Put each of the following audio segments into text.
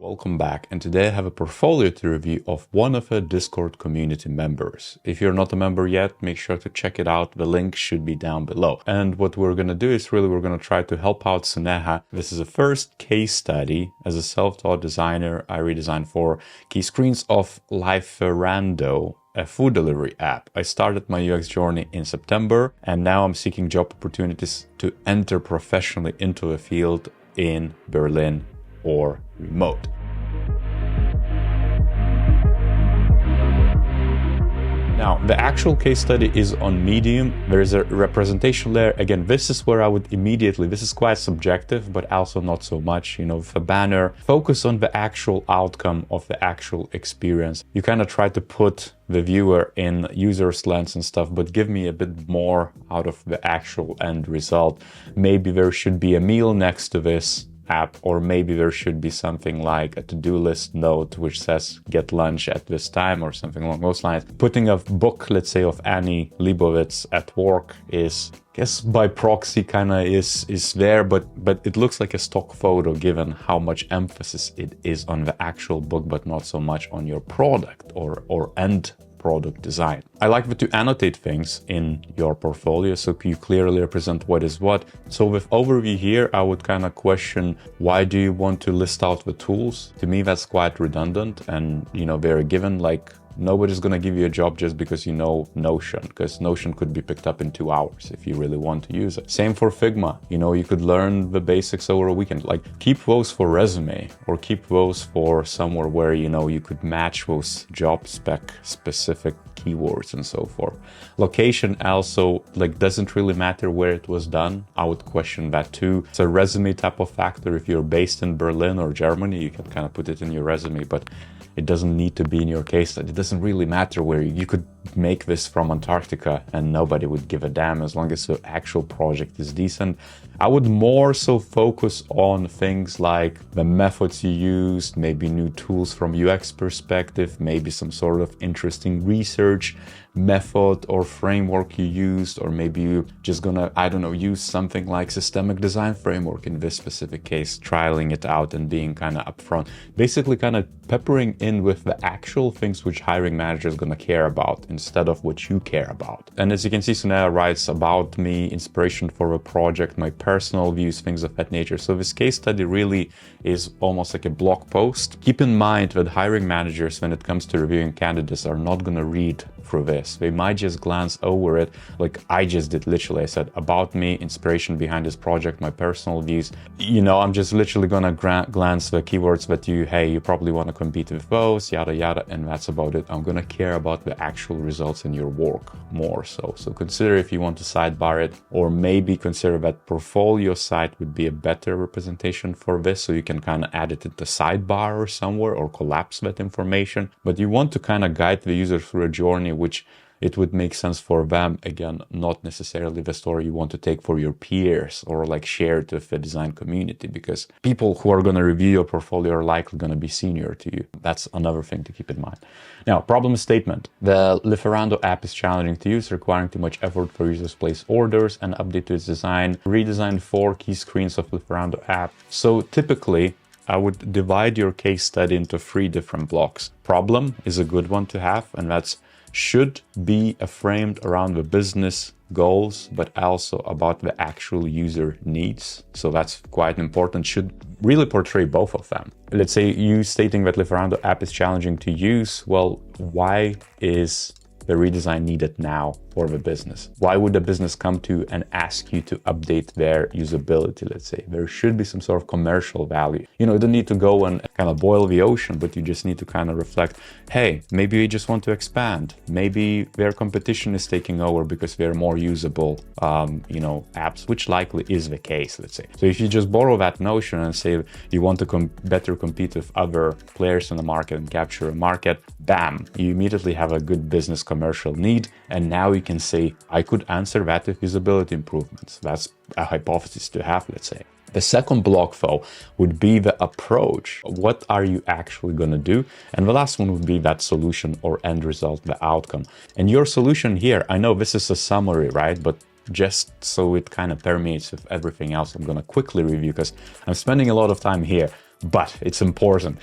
Welcome back, and today I have a portfolio to review of one of our Discord community members. If you're not a member yet, make sure to check it out. The link should be down below. And what we're going to do is we're going to try to help out Suneha. This is a first case study. As a self-taught designer, I redesigned 4 key screens of Lieferando, a food delivery app. I started my UX journey in September, and now I'm seeking job opportunities to enter professionally into a field in Berlin or remote. Now, the actual case study is on Medium. There is a representation layer. Again, this is where I would immediately, this is quite subjective, but also not so much, with a banner, focus on the actual outcome of the actual experience. You kind of try to put the viewer in user's lens and stuff, but give me a bit more out of the actual end result. Maybe there should be a meal next to this app, or maybe there should be something like a to-do list note which says get lunch at this time or something along those lines. Putting a book, let's say, of Annie Leibovitz at work is, I guess, by proxy kind of is there, but it looks like a stock photo given how much emphasis it is on the actual book, but not so much on your product or end product design. I like to annotate things in your portfolio so you clearly represent what is what. So with overview here, I would kind of question, why do you want to list out the tools? To me, that's quite redundant, and they're given. Like, nobody's going to give you a job just because you know Notion, because Notion could be picked up in 2 hours if you really want to use it. Same for Figma. You could learn the basics over a weekend. Like, keep those for resume, or keep those for somewhere where, you could match those job spec specific keywords and so forth. Location also, doesn't really matter where it was done. I would question that too. It's a resume type of factor. If you're based in Berlin or Germany, you can kind of put it in your resume, but it doesn't need to be in your case study. It doesn't really matter where you could make this from Antarctica and nobody would give a damn as long as the actual project is decent. I would more so focus on things like the methods you used, maybe new tools from UX perspective, maybe some sort of interesting research method or framework you used, or maybe you just gonna, use something like systemic design framework in this specific case, trialing it out and being kind of upfront. Basically kind of peppering in with the actual things which hiring manager is gonna care about instead of what you care about. And as you can see, Sunea writes about me, inspiration for a project, my personal views, things of that nature. So this case study really is almost like a blog post. Keep in mind that hiring managers, when it comes to reviewing candidates, are not gonna read through this. They might just glance over it, like I just did. Literally, I said about me, inspiration behind this project, my personal views. I'm just literally gonna glance the keywords that you probably want to compete with those, yada yada, and that's about it. I'm gonna care about the actual results in your work more so. So consider if you want to sidebar it, or maybe consider that portfolio site would be a better representation for this, so you can kind of add it into sidebar or somewhere, or collapse that information. But you want to kind of guide the user through a journey which it would make sense for them. Again, not necessarily the story you want to take for your peers or share it with the design community, because people who are going to review your portfolio are likely going to be senior to you. That's another thing to keep in mind. Now, problem statement. The Lieferando app is challenging to use, requiring too much effort for users to place orders and update to its design. Redesign 4 key screens of Lieferando app. So typically, I would divide your case study into 3 different blocks. Problem is a good one to have, and that's should be framed around the business goals, but also about the actual user needs. So that's quite important. Should really portray both of them. Let's say you stating that Lieferando app is challenging to use. Well, why is the redesign needed now for the business? Why would the business come to and ask you to update their usability, let's say? There should be some sort of commercial value. You don't need to go and kind of boil the ocean, but you just need to kind of reflect, hey, maybe we just want to expand. Maybe their competition is taking over because they're more usable, apps, which likely is the case, let's say. So if you just borrow that notion and say you want to better compete with other players in the market and capture a market, bam, you immediately have a good business commercial need. And now you can say, I could answer that with usability improvements. That's a hypothesis to have, let's say. The second block, though, would be the approach. What are you actually going to do? And the last one would be that solution or end result, the outcome. And your solution here, I know this is a summary, right? But just so it kind of permeates with everything else, I'm going to quickly review because I'm spending a lot of time here. but it's important.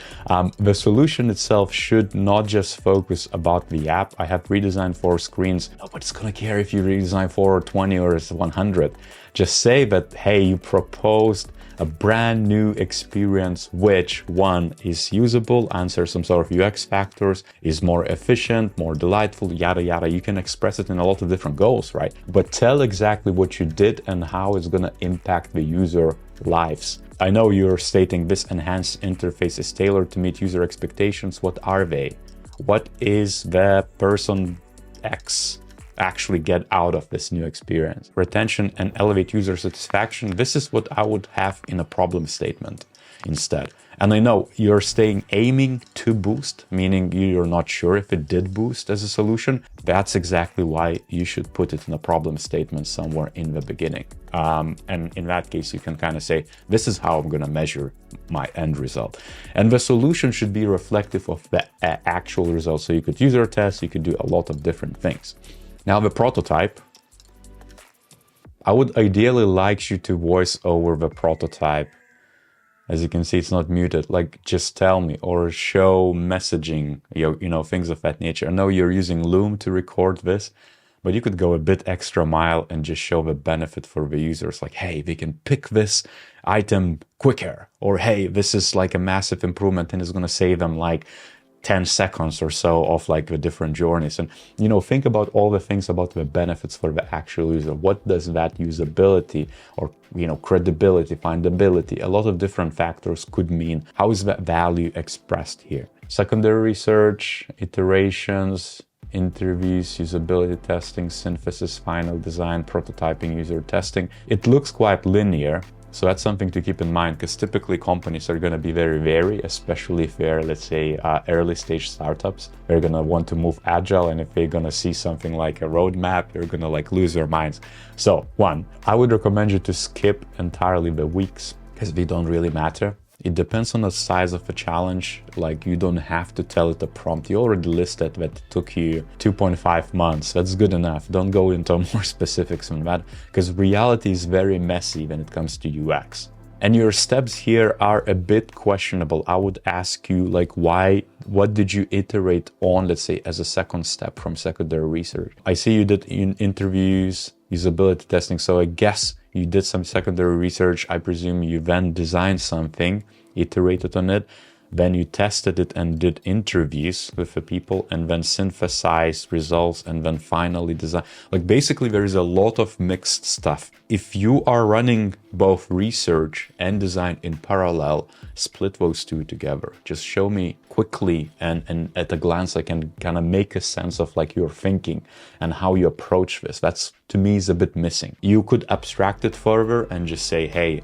The solution itself should not just focus about the app. I have redesigned 4 screens. Nobody's gonna care if you redesign 4 or 20 or 100. Just say that, hey, you proposed a brand new experience, which one is usable, answers some sort of UX factors, is more efficient, more delightful, yada, yada. You can express it in a lot of different goals, right? But tell exactly what you did and how it's gonna impact the user lives. I know you're stating this enhanced interface is tailored to meet user expectations. What are they? What is the person X actually get out of this new experience? Retention and elevate user satisfaction. This is what I would have in a problem statement instead. And I know you're staying aiming to boost, meaning you're not sure if it did boost as a solution. That's exactly why you should put it in a problem statement somewhere in the beginning. And in that case, you can kind of say, this is how I'm going to measure my end result. And the solution should be reflective of the actual results. So you could user test, you could do a lot of different things. Now the prototype, I would ideally like you to voice over the prototype. As you can see, it's not muted. Like, just tell me, or show messaging, you know, things of that nature. I know you're using Loom to record this, but you could go a bit extra mile and just show the benefit for the users. Like, hey, they can pick this item quicker, or hey, this is like a massive improvement and it's going to save them like 10 seconds or so of like the different journeys. And, you know, think about all the things about the benefits for the actual user. What does that usability or, you know, credibility, findability, a lot of different factors could mean. How is that value expressed here? Secondary research, iterations, interviews, usability testing, synthesis, final design, prototyping, user testing. It looks quite linear. So that's something to keep in mind, because typically companies are going to be very wary, especially if they're, let's say, early stage startups. They're going to want to move agile, and if they're going to see something like a roadmap, they're going to like lose their minds. So one, I would recommend you to skip entirely the weeks, because they don't really matter. It depends on the size of the challenge. Like, you don't have to tell it a prompt. You already listed that it took you 2.5 months. That's good enough. Don't go into more specifics on that, because reality is very messy when it comes to UX. And your steps here are a bit questionable. I would ask you, like, what did you iterate on, let's say, as a second step from secondary research? I see you did interviews, usability testing. So I guess you did some secondary research. I presume you then designed something, iterated on it, then you tested it and did interviews with the people, and then synthesized results, and then finally design. Like, basically there is a lot of mixed stuff. If you are running both research and design in parallel, split those two together. Just show me quickly, and at a glance I can kind of make a sense of like your thinking and how you approach this. That's, to me, is a bit missing. You could abstract it further and just say, hey,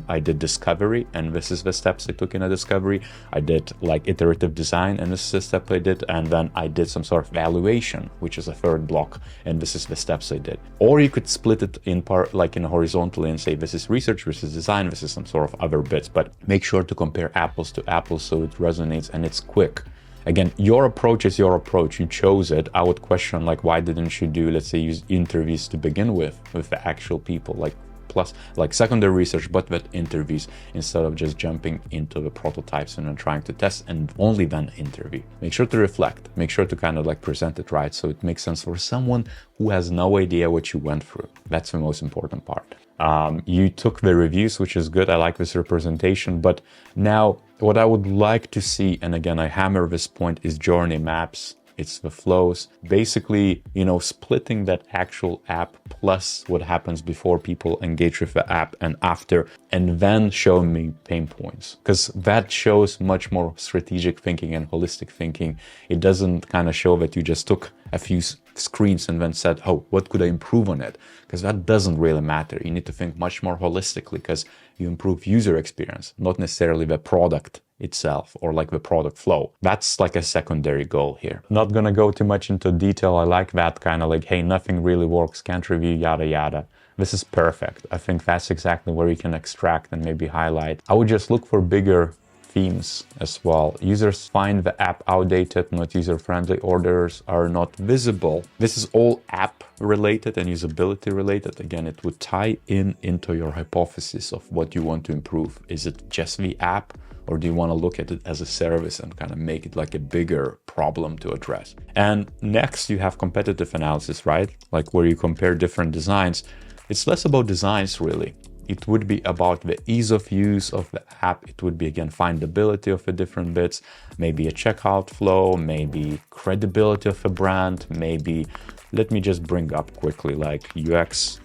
I did discovery, and this is the steps I took in a discovery. I did like iterative design, and this is the step I did, and then I did some sort of evaluation, which is a third block, and this is the steps I did. Or you could split it in part, like in horizontally, and say this is research, this is design, this is some sort of other bits, but make sure to compare apples to apples so it resonates and it's quick. Again, your approach is your approach. You chose it. I would question, like, why didn't you do, let's say, use interviews to begin with the actual people, like, plus like secondary research, but with interviews, instead of just jumping into the prototypes and then trying to test and only then interview. Make sure to reflect, make sure to kind of like present it right, so it makes sense for someone who has no idea what you went through. That's the most important part. You took the reviews, which is good. I like this representation, but now what I would like to see, and again, I hammer this point, is journey maps. It's the flows, basically, you know, splitting that actual app plus what happens before people engage with the app and after, and then showing me pain points, because that shows much more strategic thinking and holistic thinking. It doesn't kind of show that you just took a few screens and then said, oh, what could I improve on it? Because that doesn't really matter. You need to think much more holistically, because you improve user experience, not necessarily the product itself or like the product flow. That's like a secondary goal here. Not gonna go too much into detail. I like that kind of like, hey, nothing really works, can't review, yada yada. This is perfect. I think that's exactly where you can extract and maybe highlight. I would just look for bigger themes as well. Users find the app outdated, not user-friendly, orders are not visible. This is all app related and usability related. Again, it would tie into your hypothesis of what you want to improve. Is it just the app, or do you want to look at it as a service and kind of make it like a bigger problem to address? And next you have competitive analysis, right? Like where you compare different designs. It's less about designs really. It would be about the ease of use of the app. It would be, again, findability of the different bits, maybe a checkout flow, maybe credibility of a brand, maybe, let me just bring up quickly, like UX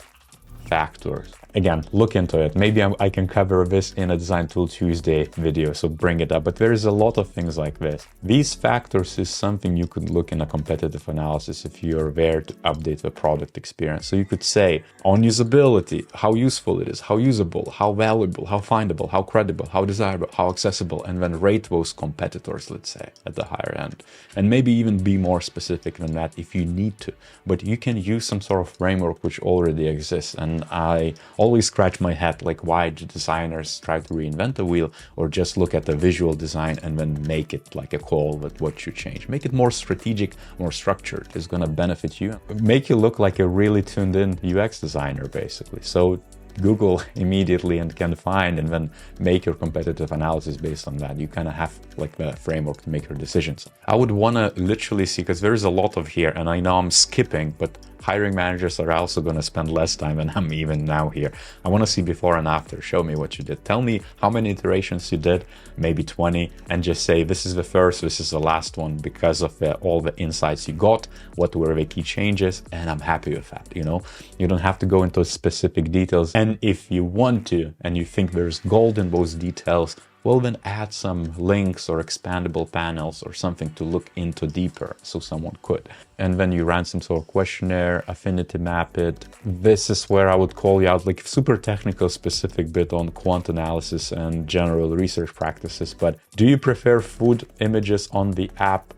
factors. Again, look into it. Maybe I can cover this in a Design Tool Tuesday video, so bring it up. But there is a lot of things like this. These factors is something you could look in a competitive analysis if you're there to update the product experience. So you could say on usability, how useful it is, how usable, how valuable, how findable, how credible, how desirable, how accessible, and then rate those competitors, let's say, at the higher end. And maybe even be more specific than that if you need to. But you can use some sort of framework which already exists. And I always scratch my head, like, why do designers try to reinvent the wheel, or just look at the visual design and then make it like a call with what you change. Make it more strategic, more structured. It's going to benefit you. Make you look like a really tuned in UX designer, basically. So Google immediately and can find and then make your competitive analysis based on that. You kind of have like the framework to make your decisions. I would want to literally see, because there is a lot of here and I know I'm skipping, but hiring managers are also going to spend less time than I'm even now here. I want to see before and after. Show me what you did. Tell me how many iterations you did, maybe 20, and just say, this is the first, this is the last one because of all the insights you got, what were the key changes, and I'm happy with that. You know, you don't have to go into specific details. And if you want to, and you think there's gold in those details, well, then add some links or expandable panels or something to look into deeper, so someone could. And then you ran some sort of questionnaire, affinity map it. This is where I would call you out, like super technical specific bit on quant analysis and general research practices. But do you prefer food images on the app?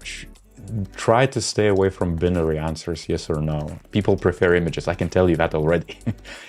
Try to stay away from binary answers, yes or no. People prefer images, I can tell you that already.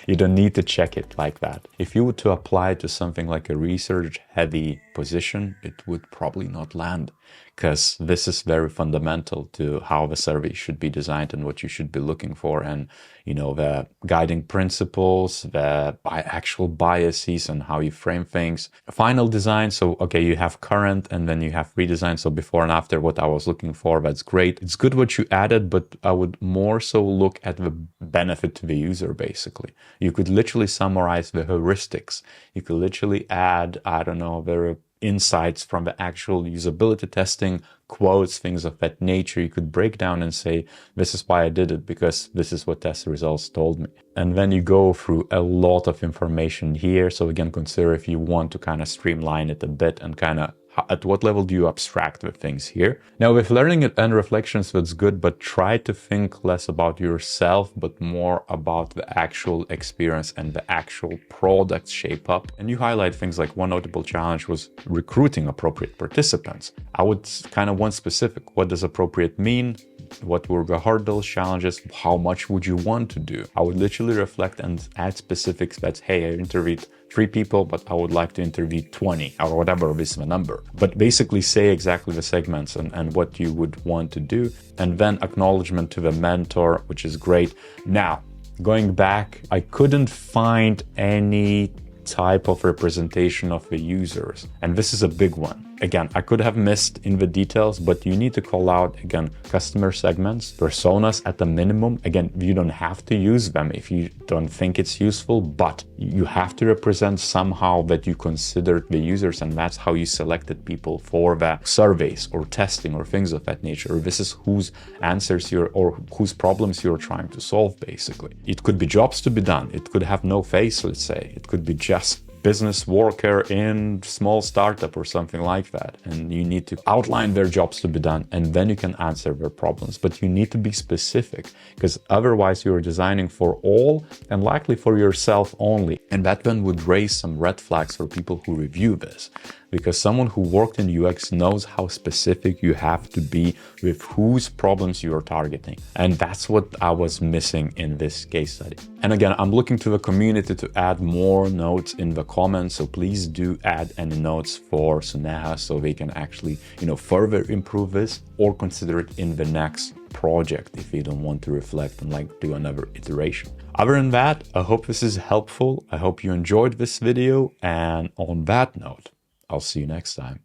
You don't need to check it like that. If you were to apply it to something like a research-heavy position, it would probably not land, because this is very fundamental to how the survey should be designed and what you should be looking for, and you know, the guiding principles, the actual biases and how you frame things. Final design, so okay, you have current and then you have redesign, so before and after what I was looking for, that's great. It's good what you added, but I would more so look at the benefit to the user, basically. You could literally summarize the heuristics. You could literally add, I don't know, the insights from the actual usability testing, quotes, things of that nature. You could break down and say, this is why I did it, because this is what test results told me. And then you go through a lot of information here. So again, consider if you want to kind of streamline it a bit and kind of at what level do you abstract the things here? Now with learning and reflections, that's good, but try to think less about yourself, but more about the actual experience and the actual product shape up. And you highlight things like one notable challenge was recruiting appropriate participants. I would kind of want specific. What does appropriate mean? What were the hurdles, challenges? How much would you want to do? I would literally reflect and add specifics that, hey, I interviewed 3 people, but I would like to interview 20 or whatever is the number. But basically say exactly the segments and what you would want to do. And then acknowledgement to the mentor, which is great. Now, going back, I couldn't find any type of representation of the users. And this is a big one. Again, I could have missed in the details, but you need to call out, again, customer segments, personas at the minimum. Again, you don't have to use them if you don't think it's useful, but you have to represent somehow that you considered the users, and that's how you selected people for the surveys or testing or things of that nature. This is whose answers or whose problems you're trying to solve, basically. It could be jobs to be done. It could have no face, let's say. It could be just business worker in small startup or something like that, and you need to outline their jobs to be done, and then you can answer their problems. But you need to be specific, because otherwise you're designing for all and likely for yourself only, and that then would raise some red flags for people who review this, because someone who worked in UX knows how specific you have to be with whose problems you are targeting. And that's what I was missing in this case study. And again, I'm looking to the community to add more notes in the comments. So please do add any notes for Suneha so they can actually, further improve this or consider it in the next project if you don't want to reflect and do another iteration. Other than that, I hope this is helpful. I hope you enjoyed this video. And on that note, I'll see you next time.